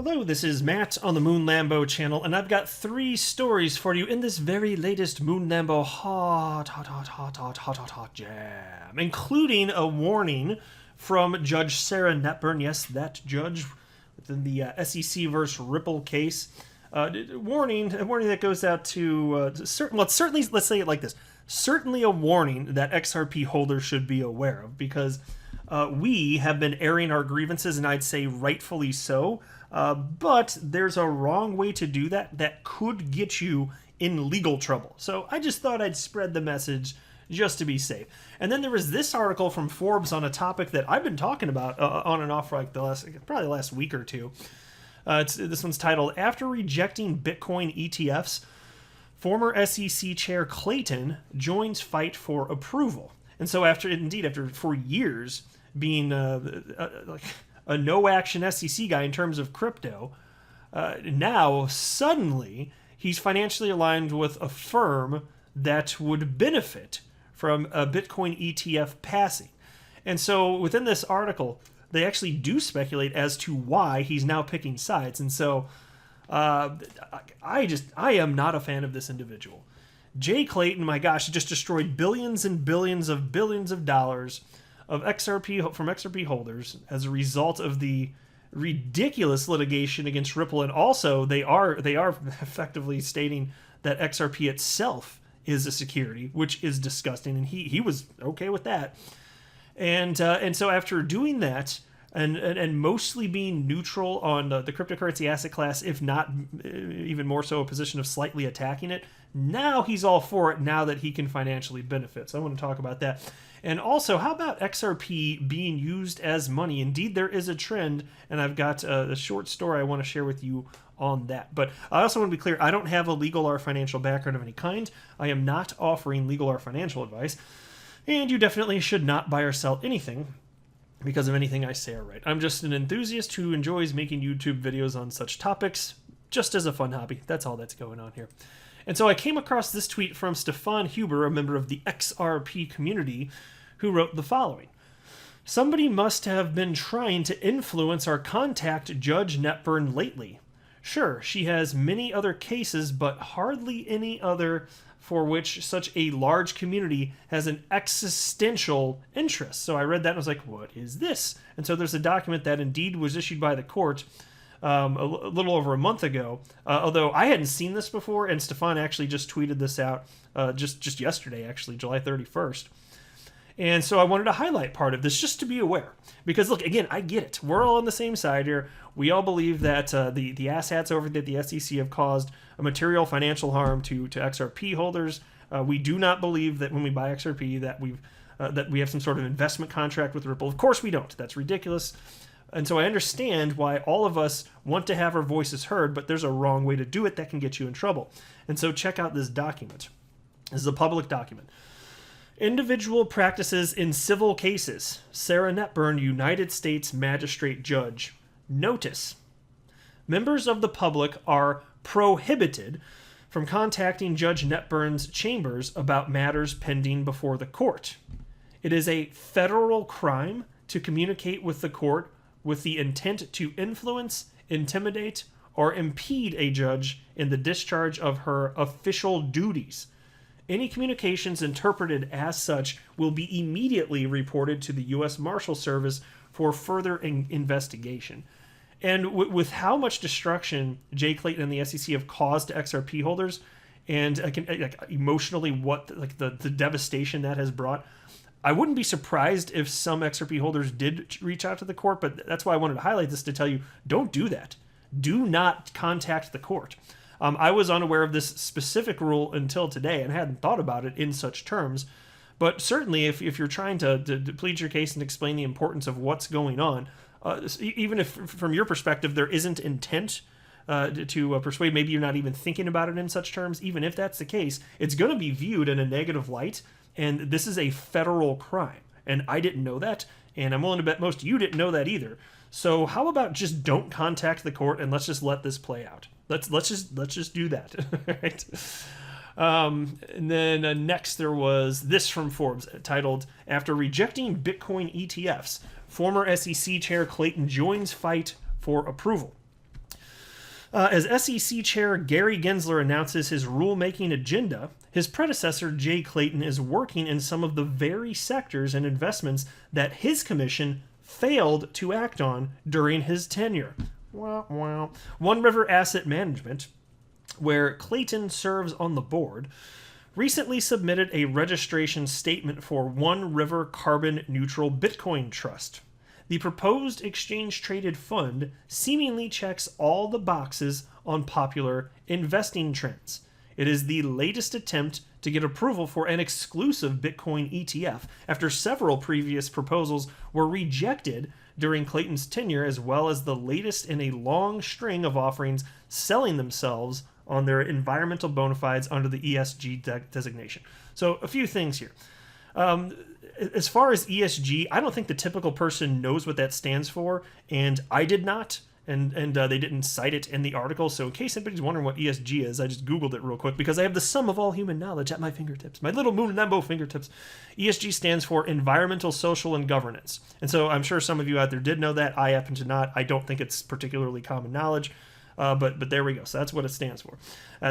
Hello, this is Matt on the Moon Lambo channel, and I've got 3 stories for you in this very latest Moon Lambo hot jam, including a warning from Judge Sarah Netburn, yes, that judge within the SEC versus Ripple case. A warning that goes out to let's say it like this: certainly a warning that XRP holders should be aware of, because we have been airing our grievances, and I'd say rightfully so. But there's a wrong way to do that could get you in legal trouble. So I just thought I'd spread the message just to be safe. And then there was this article from Forbes on a topic that I've been talking about on and off for like probably the last week or two. This one's titled, "After Rejecting Bitcoin ETFs, Former SEC Chair Clayton Joins Fight for Approval." And so after 4 years being a no-action SEC guy in terms of crypto, now suddenly he's financially aligned with a firm that would benefit from a Bitcoin ETF passing. And so within this article, they actually do speculate as to why he's now picking sides. And so I am not a fan of this individual. Jay Clayton, my gosh, just destroyed billions and billions of dollars of XRP holders as a result of the ridiculous litigation against Ripple. And also they are effectively stating that XRP itself is a security, which is disgusting, and he was okay with that. And so after doing that, and mostly being neutral on the cryptocurrency asset class, if not even more so a position of slightly attacking it, now he's all for it now that he can financially benefit. So I want to talk about that. And also, how about XRP being used as money? Indeed, there is a trend, and I've got a short story I want to share with you on that. But I also want to be clear, I don't have a legal or financial background of any kind. I am not offering legal or financial advice, and you definitely should not buy or sell anything because of anything I say or write. I'm just an enthusiast who enjoys making YouTube videos on such topics, just as a fun hobby. That's all that's going on here. And so I came across this tweet from Stefan Huber, a member of the XRP community, who wrote the following: "Somebody must have been trying to influence or contact Judge Netburn lately. Sure, she has many other cases, but hardly any other for which such a large community has an existential interest." So I read that and I was like, what is this? And so there's a document that indeed was issued by the court a little over a month ago, although I hadn't seen this before, and Stefan actually just tweeted this out just yesterday, actually, July 31st. And so I wanted to highlight part of this just to be aware. Because, look, again, I get it. We're all on the same side here. We all believe that the asshats over at the SEC have caused a material financial harm to XRP holders. We do not believe that when we buy XRP that we have some sort of investment contract with Ripple. Of course we don't. That's ridiculous. And so I understand why all of us want to have our voices heard, but there's a wrong way to do it that can get you in trouble. And so check out this document. This is a public document. "Individual practices in civil cases. Sarah Netburn, United States Magistrate Judge. Notice: members of the public are prohibited from contacting Judge Netburn's chambers about matters pending before the court. It is a federal crime to communicate with the court with the intent to influence, intimidate, or impede a judge in the discharge of her official duties. Any communications interpreted as such will be immediately reported to the U.S. Marshal Service for further investigation." And with how much destruction Jay Clayton and the SEC have caused to XRP holders, and emotionally the devastation that has brought, I wouldn't be surprised if some XRP holders did reach out to the court, but that's why I wanted to highlight this, to tell you, don't do that. Do not contact the court. I was unaware of this specific rule until today and hadn't thought about it in such terms. But certainly if you're trying to plead your case and explain the importance of what's going on, even if from your perspective there isn't intent to persuade, maybe you're not even thinking about it in such terms, even if that's the case, it's going to be viewed in a negative light. And this is a federal crime. And I didn't know that. And I'm willing to bet most of you didn't know that either. So how about just don't contact the court and let's just let this play out. Let's just do that. Right? And then next there was this from Forbes titled, "After Rejecting Bitcoin ETFs, Former SEC Chair Clayton Joins Fight for Approval." As SEC Chair Gary Gensler announces his rulemaking agenda, his predecessor Jay Clayton is working in some of the very sectors and investments that his commission failed to act on during his tenure. One River Asset Management, where Clayton serves on the board, recently submitted a registration statement for One River Carbon Neutral Bitcoin Trust. The proposed exchange-traded fund seemingly checks all the boxes on popular investing trends. It is the latest attempt to get approval for an exclusive Bitcoin ETF after several previous proposals were rejected during Clayton's tenure, as well as the latest in a long string of offerings selling themselves on their environmental bona fides under the ESG designation. So a few things here. As far as ESG, I don't think the typical person knows what that stands for, and I did not, and they didn't cite it in the article. So in case anybody's wondering what ESG is, I just Googled it real quick because I have the sum of all human knowledge at my fingertips, my little moon Lambo fingertips. ESG stands for Environmental, Social, and Governance. And so I'm sure some of you out there did know that. I happen to not. I don't think it's particularly common knowledge. But there we go. So that's what it stands for.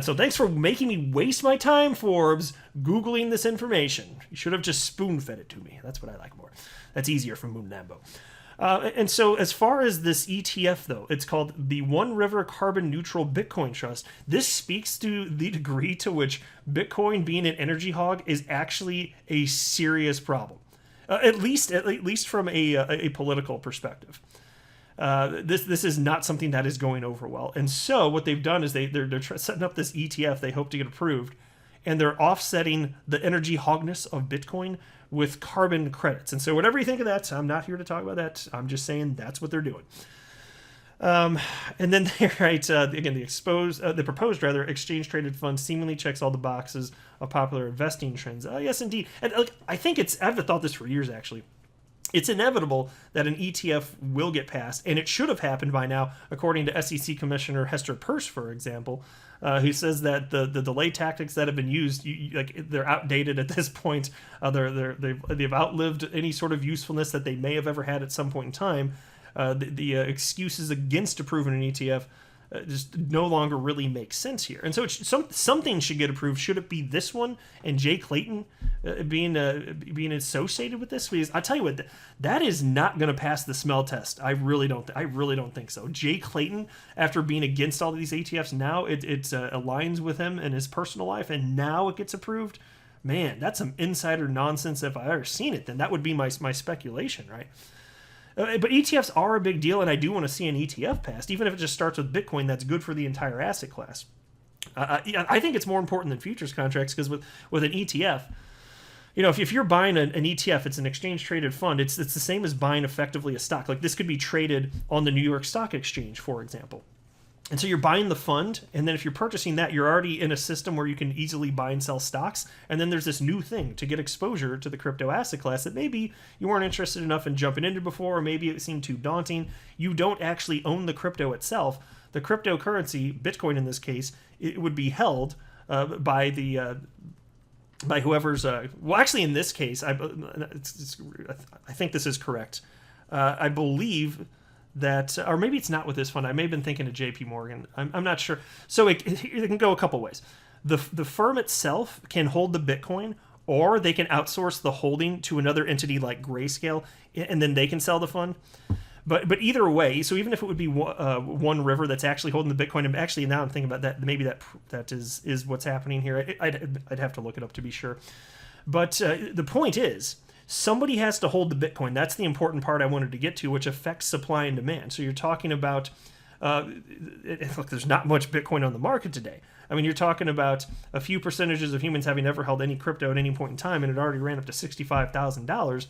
So thanks for making me waste my time, Forbes, Googling this information. You should have just spoon-fed it to me. That's what I like more. That's easier for Moon Lambo. And so as far as this ETF, though, it's called the One River Carbon Neutral Bitcoin Trust. This speaks to the degree to which Bitcoin being an energy hog is actually a serious problem, at least from a political perspective. This is not something that is going over well. And so what they've done is they're setting up this ETF they hope to get approved, and they're offsetting the energy hogness of Bitcoin with carbon credits. And so whatever you think of that, I'm not here to talk about that. I'm just saying that's what they're doing. And then they write, again, the proposed exchange-traded fund seemingly checks all the boxes of popular investing trends. Yes, indeed. And I've thought this for years, actually. It's inevitable that an ETF will get passed, and it should have happened by now, according to SEC Commissioner Hester Peirce, for example, who says that the delay tactics that have been used, they're outdated at this point. They've outlived any sort of usefulness that they may have ever had at some point in time. The excuses against approving an ETF just no longer really makes sense here. And so something should get approved. Should it be this one and Jay Clayton being associated with this? Because I tell you what, that is not going to pass the smell test. I really don't think so. Jay Clayton, after being against all of these ETFs, now it aligns with him in his personal life, and now it gets approved. Man, that's some insider nonsense. If I've ever seen it, then that would be my speculation, right? But ETFs are a big deal, and I do want to see an ETF passed, even if it just starts with Bitcoin. That's good for the entire asset class. I think it's more important than futures contracts, because with an ETF, if you're buying an ETF, it's an exchange-traded fund. It's the same as buying effectively a stock. Like, this could be traded on the New York Stock Exchange, for example. And so you're buying the fund, and then if you're purchasing that, you're already in a system where you can easily buy and sell stocks. And then there's this new thing to get exposure to the crypto asset class that maybe you weren't interested enough in jumping into before, or maybe it seemed too daunting. You don't actually own the crypto itself. The cryptocurrency, Bitcoin in this case, it would be held by whoever's. Well, actually, in this case, I think this is correct. I believe that, or maybe it's not with this fund. I may have been thinking of JP Morgan. I'm not sure. So it can go a couple ways. The firm itself can hold the Bitcoin, or they can outsource the holding to another entity like Grayscale, and then they can sell the fund. But either way, so even if it would be One River that's actually holding the Bitcoin, and actually now I'm thinking about that, maybe that is what's happening here. I'd have to look it up to be sure. But the point is, somebody has to hold the Bitcoin. That's the important part I wanted to get to, which affects supply and demand. So you're talking about, look, there's not much Bitcoin on the market today. I mean, you're talking about a few percentages of humans having never held any crypto at any point in time, and it already ran up to $65,000.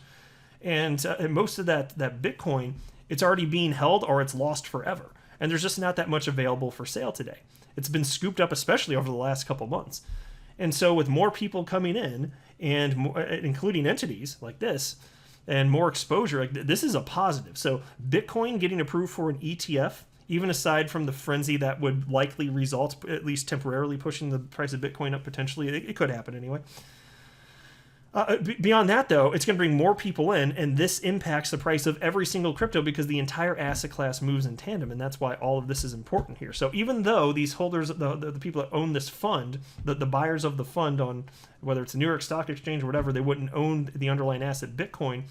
And most of that Bitcoin, it's already being held, or it's lost forever. And there's just not that much available for sale today. It's been scooped up, especially over the last couple months. And so with more people coming in, and more, including entities like this, and more exposure, this is a positive. So Bitcoin getting approved for an ETF, even aside from the frenzy that would likely result, at least temporarily, pushing the price of Bitcoin up potentially, it could happen anyway. Beyond that, though, it's going to bring more people in, and this impacts the price of every single crypto because the entire asset class moves in tandem, and that's why all of this is important here. So even though these holders, the people that own this fund, the buyers of the fund on whether it's the New York Stock Exchange or whatever, they wouldn't own the underlying asset Bitcoin,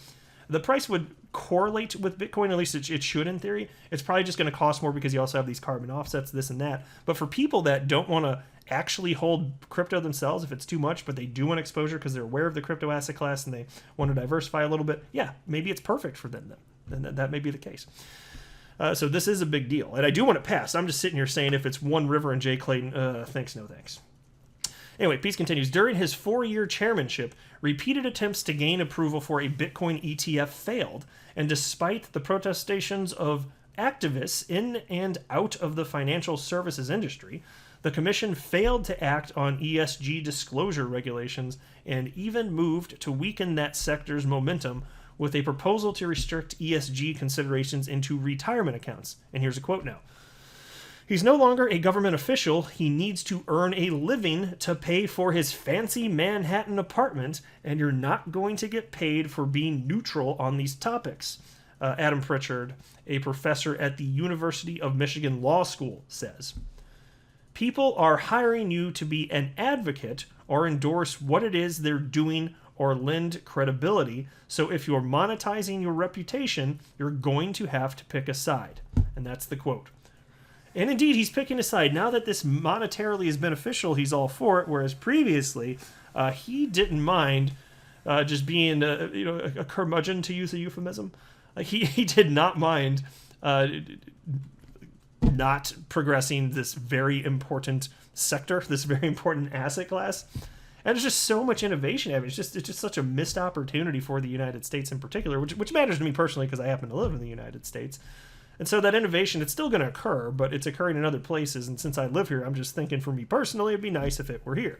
the price would correlate with Bitcoin, at least it should in theory. It's probably just going to cost more because you also have these carbon offsets, this and that. But for people that don't want to actually hold crypto themselves if it's too much, but they do want exposure because they're aware of the crypto asset class and they want to diversify a little bit, yeah, maybe it's perfect for them then. And that may be the case. So this is a big deal. And I do want it passed. I'm just sitting here saying if it's One River and Jay Clayton, thanks, no thanks. Anyway, Peace continues. During his 4-year chairmanship, repeated attempts to gain approval for a Bitcoin ETF failed, and despite the protestations of activists in and out of the financial services industry, the commission failed to act on ESG disclosure regulations and even moved to weaken that sector's momentum with a proposal to restrict ESG considerations into retirement accounts. And here's a quote now. He's no longer a government official. He needs to earn a living to pay for his fancy Manhattan apartment, and you're not going to get paid for being neutral on these topics. Adam Pritchard, a professor at the University of Michigan Law School, says. People are hiring you to be an advocate or endorse what it is they're doing or lend credibility. So if you're monetizing your reputation, you're going to have to pick a side. And that's the quote. And indeed, he's picking a side. Now that this monetarily is beneficial, he's all for it, whereas previously, he didn't mind just being a curmudgeon, to use a euphemism. He did not mind not progressing this very important sector, this very important asset class. And there's just so much innovation. I mean, it's just such a missed opportunity for the United States in particular, which matters to me personally because I happen to live in the United States. And so that innovation, it's still going to occur, but it's occurring in other places. And since I live here, I'm just thinking for me personally, it'd be nice if it were here.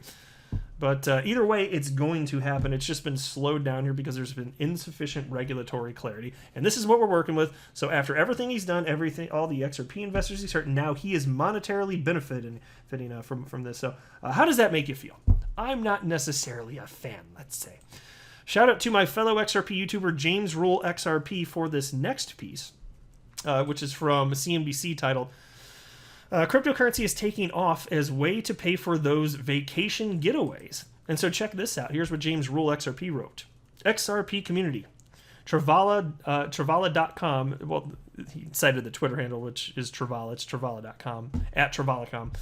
But either way, it's going to happen. It's just been slowed down here because there's been insufficient regulatory clarity. And this is what we're working with. So after everything he's done, all the XRP investors he's hurt, now he is monetarily benefiting from this. So how does that make you feel? I'm not necessarily a fan, let's say. Shout out to my fellow XRP YouTuber, James Rule XRP, for this next piece, which is from CNBC, titled, Cryptocurrency is taking off as way to pay for those vacation getaways. And so check this out. Here's what James Rule XRP wrote. XRP community. Travala.com. Well, he cited the Twitter handle, which is Travala. It's Travala.com. At Travala.com.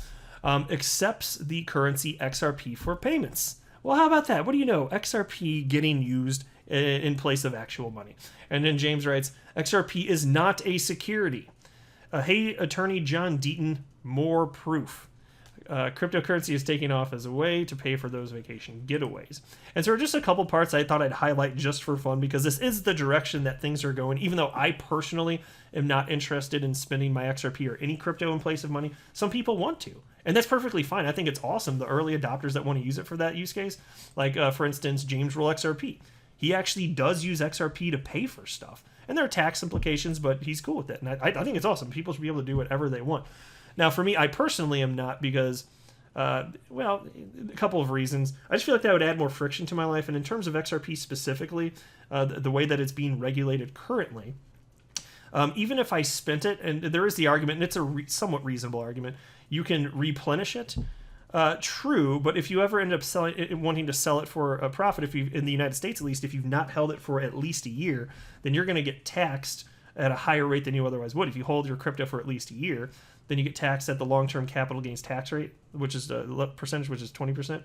Accepts the currency XRP for payments. Well, how about that? What do you know? XRP getting used in place of actual money. And then James writes, XRP is not a security. Hey, attorney John Deaton, more proof. Cryptocurrency is taking off as a way to pay for those vacation getaways. And so there are just a couple parts I thought I'd highlight just for fun because this is the direction that things are going. Even though I personally am not interested in spending my XRP or any crypto in place of money, some people want to. And that's perfectly fine. I think it's awesome, the early adopters that want to use it for that use case. Like, for instance, James Rule XRP. He actually does use XRP to pay for stuff. And there are tax implications, but he's cool with it. And I think it's awesome. People should be able to do whatever they want. Now, for me, I personally am not because, a couple of reasons. I just feel like that would add more friction to my life. And in terms of XRP specifically, the way that it's being regulated currently, even if I spent it, and there is the argument, and it's a somewhat reasonable argument, you can replenish it. True, but if you ever end up wanting to sell it for a profit, if you in the United States at least, if you've not held it for at least a year, then you're going to get taxed at a higher rate than you otherwise would. If you hold your crypto for at least a year, then you get taxed at the long-term capital gains tax rate, which is the percentage, which is 20%.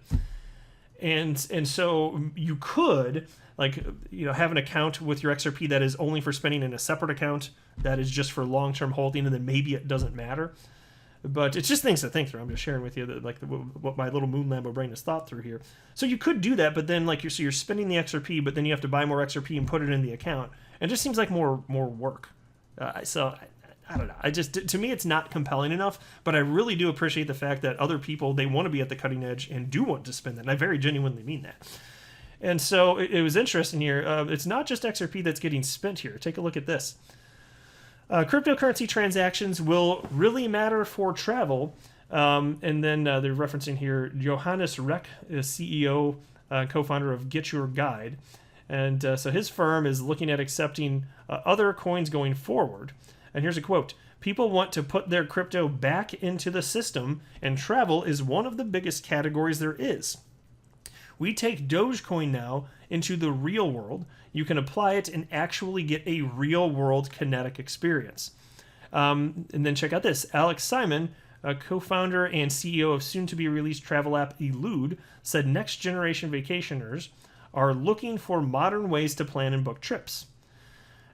And so you could have an account with your XRP that is only for spending in a separate account that is just for long-term holding, and then maybe it doesn't matter. But it's just things to think through. I'm just sharing with you that, what my little moon Lambo brain has thought through here. So you could do that, but then you're spending the XRP, but then you have to buy more XRP and put it in the account. And it just seems like more work. So I don't know. To me, it's not compelling enough. But I really do appreciate the fact that other people, they want to be at the cutting edge and do want to spend that. And I very genuinely mean that. And so it was interesting here. It's not just XRP that's getting spent here. Take a look at this. Cryptocurrency transactions will really matter for travel. And then they're referencing here Johannes Reck, CEO co-founder of Get Your Guide. And so his firm is looking at accepting other coins going forward. And here's a quote. People want to put their crypto back into the system, and travel is one of the biggest categories there is. We take Dogecoin now into the real world. You can apply it and actually get a real world kinetic experience. And then check out this. Alex Simon, a co-founder and CEO of soon-to-be-released travel app Elude, said next-generation vacationers are looking for modern ways to plan and book trips.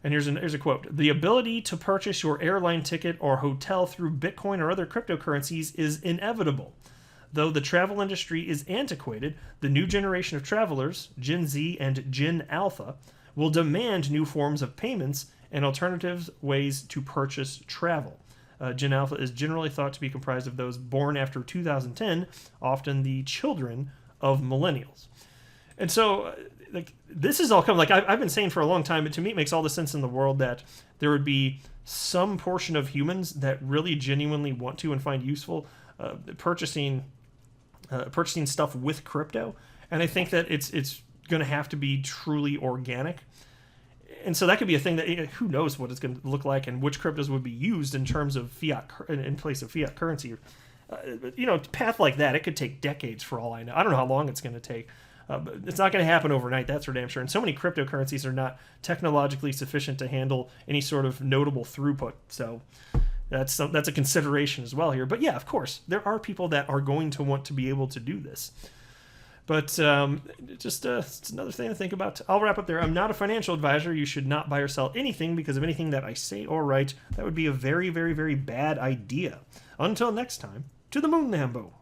And here's a quote. The ability to purchase your airline ticket or hotel through Bitcoin or other cryptocurrencies is inevitable. Though the travel industry is antiquated, the new generation of travelers, Gen Z and Gen Alpha, will demand new forms of payments and alternative ways to purchase travel. Gen Alpha is generally thought to be comprised of those born after 2010, often the children of millennials. And so, this is all coming. I've been saying for a long time, but to me it makes all the sense in the world that there would be some portion of humans that really genuinely want to and find useful purchasing stuff with crypto. And I think that it's going to have to be truly organic. And so that could be a thing that who knows what it's going to look like and which cryptos would be used in terms of fiat in place of fiat currency. Path like that, it could take decades for all I know. I don't know how long it's going to take. But it's not going to happen overnight, that's for damn sure. And so many cryptocurrencies are not technologically sufficient to handle any sort of notable throughput. So that's a consideration as well here. But yeah, of course, there are people that are going to want to be able to do this. But it's another thing to think about. I'll wrap up there. I'm not a financial advisor. You should not buy or sell anything because of anything that I say or write. That would be a very, very, very bad idea. Until next time, to the moon, Lambo.